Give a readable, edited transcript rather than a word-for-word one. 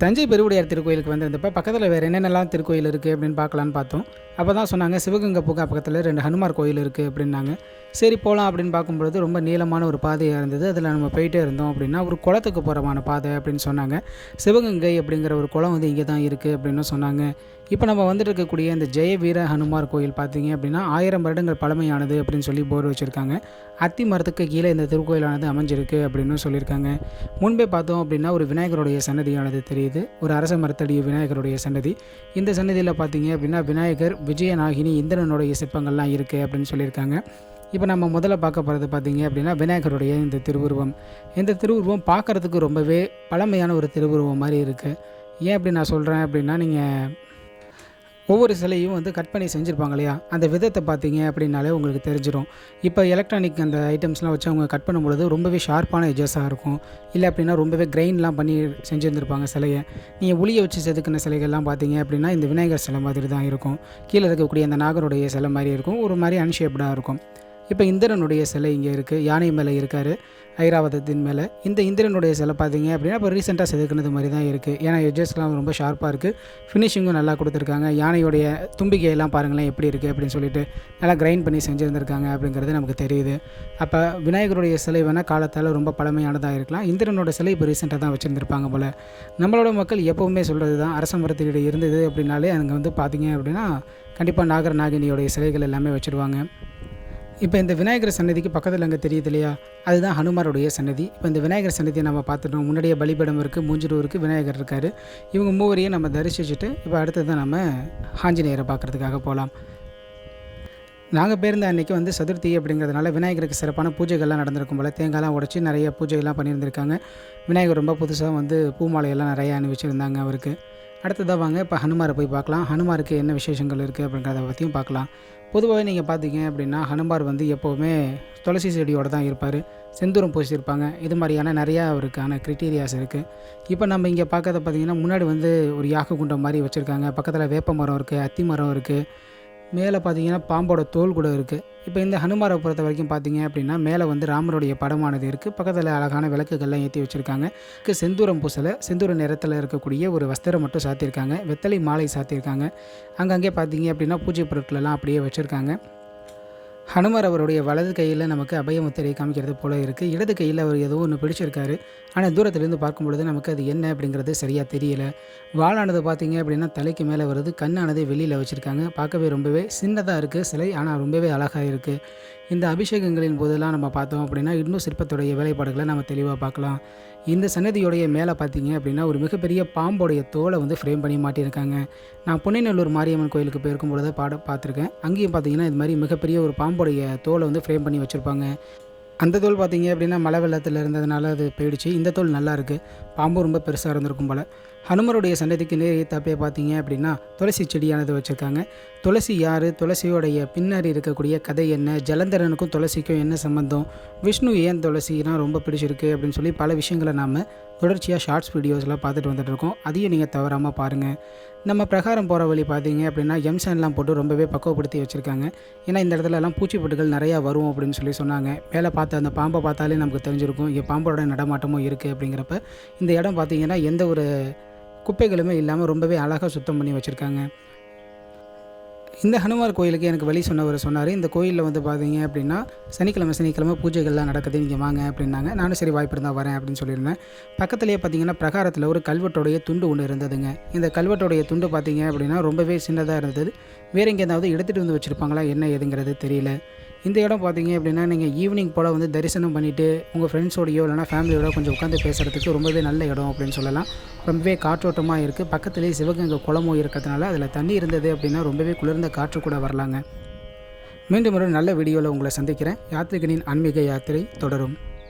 தஞ்சை பெருவுடையார் திருக்கோயிலுக்கு வந்திருந்தப்ப பக்கத்தில் வேறு என்னென்னலாம் திருக்கோயில் இருக்குது அப்படின்னு பார்க்கலான்னு பார்த்தோம். அப்போ தான் சொன்னாங்க சிவகங்கை பூங்கா பக்கத்தில் 2 ஹனுமார் கோயில் இருக்குது அப்படின்னாங்க. சரி போகலாம் அப்படின்னு பார்க்கும்பொழுது ரொம்ப நீளமான ஒரு பாதையாக இருந்தது. அதில் நம்ம போயிட்டே இருந்தோம் அப்படின்னா ஒரு குளத்துக்கு போகிறமான பாதை அப்படின்னு சொன்னாங்க. சிவகங்கை அப்படிங்கிற ஒரு குளம் வந்து இங்கே தான் இருக்குது அப்படின்னு சொன்னாங்க. இப்போ நம்ம வந்துட்டு இருக்கக்கூடிய இந்த ஜெயவீர ஹனுமார் கோயில் பார்த்தீங்க அப்படின்னா 1000 வருடங்கள் பழமையானது அப்படின்னு சொல்லி போர்டு வச்சுருக்காங்க. அத்தி மரத்துக்கு கீழே இந்த திருக்கோயிலானது அமைஞ்சிருக்கு அப்படின்னு சொல்லியிருக்காங்க. முன்பே பார்த்தோம் அப்படின்னா ஒரு விநாயகருடைய சன்னதியானது தெரியுது. ஒரு அரச மரத்தடி விநாயகருடைய சன்னதி. இந்த சன்னதியில் பார்த்தீங்க அப்படின்னா விநாயகர், விஜயநாகினி, இந்திரனுடைய சிற்பங்கள்லாம் இருக்குது அப்படின்னு சொல்லியிருக்காங்க. இப்போ நம்ம முதல்ல பார்க்க போகிறது பார்த்தீங்க அப்படின்னா விநாயகருடைய இந்த திருவுருவம். இந்த திருவுருவம் பார்க்குறதுக்கு ரொம்பவே பழமையான ஒரு திருவுருவம் மாதிரி இருக்குது. ஏன் அப்படி நான் சொல்கிறேன் அப்படின்னா, நீங்கள் ஒவ்வொரு சிலையும் வந்து கட் பண்ணி செஞ்சுருப்பாங்க இல்லையா, அந்த விதத்தை பார்த்தீங்க அப்படின்னாலே உங்களுக்கு தெரிஞ்சிடும். இப்போ எலக்ட்ரானிக் அந்த ஐட்டம்ஸ்லாம் வச்சு அவங்க கட் பண்ணும்பொழுது ரொம்பவே ஷார்ப்பான எட்ஜஸாக இருக்கும். இல்லை அப்படின்னா ரொம்பவே கிரைண்ட்லாம் பண்ணி செஞ்சுருந்துருப்பாங்க சிலையை. நீங்கள் உளியை வச்சு செதுக்கின சிலைகள்லாம் பார்த்தீங்க அப்படின்னா இந்த விநாயகர் சிலை மாதிரி தான் இருக்கும். கீழே இருக்கக்கூடிய அந்த நாகருடைய சிலை மாதிரி இருக்கும். ஒரு மாதிரி அன்ஷேப்டாக இருக்கும். இப்போ இந்திரனுடைய சிலை இங்கே இருக்குது. யானை மேலே இருக்கார், ஐராவதத்தின் மேலே. இந்த இந்திரனுடைய சிலை பார்த்தீங்க அப்படின்னா இப்போ ரீசெண்டாக செதுக்கினது மாதிரி தான் இருக்குது. ஏன்னா எட்ஜஸ்லாம் ரொம்ப ஷார்ப்பாக இருக்குது. ஃபினிஷிங்கும் நல்லா கொடுத்துருக்காங்க. யானையுடைய தும்பிக்கையெல்லாம் பாருங்களேன் எப்படி இருக்குது அப்படின்னு சொல்லிட்டு நல்லா கிரைண்ட் பண்ணி செஞ்சுருந்துருக்காங்க அப்படிங்கிறது நமக்கு தெரியுது. அப்போ விநாயகருடைய சிலை வேணால் காலத்தால் ரொம்ப பழமையானதாக இருக்கலாம். இந்திரனோட சிலை இப்போ ரீசெண்டாக தான் வச்சுருந்துருப்பாங்க போல். நம்மளோட மக்கள் எப்போவுமே சொல்கிறது தான், அரச மரத்தினுடைய இருந்தது அப்படின்னாலே அங்கே வந்து பார்த்தீங்க அப்படின்னா கண்டிப்பாக நாகர் நாகினியோடைய சிலைகள் எல்லாமே வச்சுருவாங்க. இப்போ இந்த விநாயகர் சன்னதிக்கு பக்கத்தில் அங்கே தெரியுது இல்லையா, அதுதான் ஹனுமாருடைய சன்னதி. இப்போ இந்த விநாயகர் சன்னதியை நம்ம பார்த்துட்டோம். முன்னாடியே பலிபீடம் இருக்குது, மூஞ்சூர் இருக்குது, விநாயகர் இருக்கார். இவங்க மூவரையும் நம்ம தரிசிச்சுட்டு இப்போ அடுத்தது தான் நம்ம ஆஞ்சநேயரை பார்க்குறதுக்காக போகலாம். நாங்கள் போயிருந்த அன்றைக்கி வந்து சதுர்த்தி அப்படிங்கிறதுனால விநாயகருக்கு சிறப்பான பூஜைகள்லாம் நடந்திருக்கும் போல். தேங்காய்லாம் உடச்சி நிறைய பூஜைகள்லாம் பண்ணியிருந்திருக்காங்க. விநாயகர் ரொம்ப புதுசாக வந்து பூமாலையெல்லாம் நிறையா அணிவிச்சிருந்தாங்க அவருக்கு. அடுத்ததாக வாங்க இப்போ ஹனுமாரை போய் பார்க்கலாம். ஹனுமாருக்கு என்ன விசேஷங்கள் இருக்குது அப்படிங்கிறத பற்றியும் பார்க்கலாம். பொதுவாகவே நீங்கள் பார்த்தீங்க அப்படின்னா ஹனுமார் வந்து எப்போவுமே துளசி செடியோடு தான் இருப்பார். செந்தூரம் பூசியிருப்பாங்க. இது மாதிரியான நிறையா அவருக்கான க்ரிட்டீரியாஸ் இருக்குது. இப்போ நம்ம இங்கே பார்க்கறத பார்த்திங்கன்னா முன்னாடி வந்து ஒரு யாக குண்டம் மாதிரி வச்சுருக்காங்க. பக்கத்தில் வேப்ப மரம் இருக்குது, அத்தி மரம் இருக்குது. மேலே பார்த்தீங்கன்னா பாம்போட தோல் கூட இருக்குது. இப்போ இந்த ஹனுமாரை பொறுத்த வரைக்கும் பார்த்தீங்க அப்படின்னா மேலே வந்து ராமருடைய படமானது இருக்குது. பக்கத்தில் அழகான விளக்குகள்லாம் ஏற்றி வச்சுருக்காங்க. செந்தூரம் பூசலை, செந்தூர நிறத்தில் இருக்கக்கூடிய ஒரு வஸ்திரம் மட்டும் சாத்தியிருக்காங்க. வெத்தலை மாலை சாத்தியிருக்காங்க. அங்கங்கே பார்த்தீங்க அப்படின்னா பூஜை பொருட்களெல்லாம் அப்படியே வச்சுருக்காங்க. ஹனுமார் அவருடைய வலது கையில் நமக்கு அபயமுத்திரை காமிக்கிறது போல் இருக்குது. இடது கையில் அவர் ஏதோ ஒன்று பிடிச்சிருக்காரு. ஆனால் தூரத்துலேருந்து பார்க்கும்பொழுது நமக்கு அது என்ன அப்படிங்கிறது சரியாக தெரியல. வாளானது பார்த்தீங்க அப்படின்னா தலைக்கு மேலே வருது. கண்ணானது வெளியில் வச்சுருக்காங்க. பார்க்கவே ரொம்பவே சின்னதாக இருக்குது சிலை, ஆனால் ரொம்பவே அழகாக இருக்குது. இந்த அபிஷேகங்களின் போதெல்லாம் நம்ம பார்த்தோம் அப்படின்னா இன்னும் சிற்பத்துடைய வேலைப்பாடுகளை நம்ம தெளிவாக பார்க்கலாம். இந்த சன்னதியோடைய மேலே பார்த்தீங்க அப்படின்னா ஒரு மிகப்பெரிய பாம்போடைய தோலை வந்து ஃப்ரேம் பண்ணி மாட்டியிருக்காங்க. நான் புன்னைநல்லூர் மாரியம்மன் கோயிலுக்கு போயிருக்கும் பொழுது பார்த்துருக்கேன். அங்கேயும் பார்த்தீங்கன்னா இது மாதிரி மிகப்பெரிய ஒரு பாம்போடைய தோலை வந்து ஃப்ரேம் பண்ணி வச்சுருப்பாங்க. அந்த தோல் பார்த்தீங்க அப்படின்னா மழை வெள்ளத்தில் இருந்ததுனால அது போயிடுச்சு. இந்த தோல் நல்லா இருக்குது. பாம்பும் ரொம்ப பெருசாக இருந்திருக்கும் போல். ஹனுமருடைய சன்னதிக்கு நேர் தப்பையே பார்த்தீங்க அப்படின்னா துளசி செடியானது வச்சுருக்காங்க. துளசி யார், துளசியோடைய பின்னாடி இருக்கக்கூடிய கதை என்ன, ஜலந்தரனுக்கும் துளசிக்கும் என்ன சம்மந்தம், விஷ்ணு ஏன் துளசிலாம் ரொம்ப பிடிச்சிருக்கு அப்படின்னு சொல்லி பல விஷயங்களை நாம் தொடர்ச்சியாக ஷார்ட்ஸ் வீடியோஸ்லாம் பார்த்துட்டு வந்துட்டுருக்கோம். அதையும் நீங்கள் தவறாமல் பாருங்கள். நம்ம பிரகாரம் போகிற வழி பார்த்தீங்க அப்படின்னா எம்சான்லாம் போட்டு ரொம்பவே பக்குவப்படுத்தி வச்சுருக்காங்க. ஏன்னா இந்த இடத்துலலாம் பூச்சிப்பொட்டுகள் நிறையா வரும் அப்படின்னு சொல்லி சொன்னாங்க. மேலே பார்த்து அந்த பாம்பை பார்த்தாலே நமக்கு தெரிஞ்சிருக்கும் இங்கே பாம்போட நடமாட்டமும் இருக்குது அப்படிங்கிறப்ப. இந்த இடம் பார்த்திங்கன்னா எந்த ஒரு குப்பைகளுமே இல்லாமல் ரொம்பவே அழகாக சுத்தம் பண்ணி வச்சுருக்காங்க. இந்த ஹனுமார் கோயிலுக்கு எனக்கு வழி சொன்னவர் சொன்னார், இந்த கோயிலில் வந்து பார்த்தீங்க அப்படின்னா சனிக்கிழமை பூஜைகள்லாம் நடக்குது, நீங்கள் வாங்க அப்படின்னாங்க. நானும் சரி வாய்ப்பு இருந்தால் வரேன் அப்படின்னு சொல்லியிருந்தேன். பக்கத்துலேயே பார்த்தீங்கன்னா பிரகாரத்தில் ஒரு கல்வெட்டுடைய துண்டு ஒன்று இருந்ததுங்க. இந்த கல்வெட்டுடைய துண்டு பார்த்தீங்க அப்படின்னா ரொம்பவே சின்னதாக இருந்தது. வேறு எங்கேயாவது எடுத்துகிட்டு வந்து வச்சுருப்பாங்களா என்ன ஏதுங்கிறது தெரியல. இந்த இடம் பார்த்தீங்க அப்படின்னா நீங்கள் ஈவினிங் போல் வந்து தரிசனம் பண்ணிவிட்டு உங்கள் ஃப்ரெண்ட்ஸோடையோ இல்லைனா ஃபேமிலியோட கொஞ்சம் உட்காந்து பேசுகிறதுக்கு ரொம்பவே நல்ல இடம் அப்படின்னு சொல்லலாம். ரொம்பவே காற்றோட்டமாக இருக்குது. பக்கத்துலேயே சிவகங்கை குளமும் இருக்கிறதுனால அதில் தண்ணி இருந்தது அப்படின்னா ரொம்பவே குளிர்ந்த காற்று கூட வரலாங்க. மீண்டும் ஒரு நல்ல வீடியோவில் உங்களை சந்திக்கிறேன். யாத்ரிகனின் ஆன்மீக யாத்திரை தொடரும்.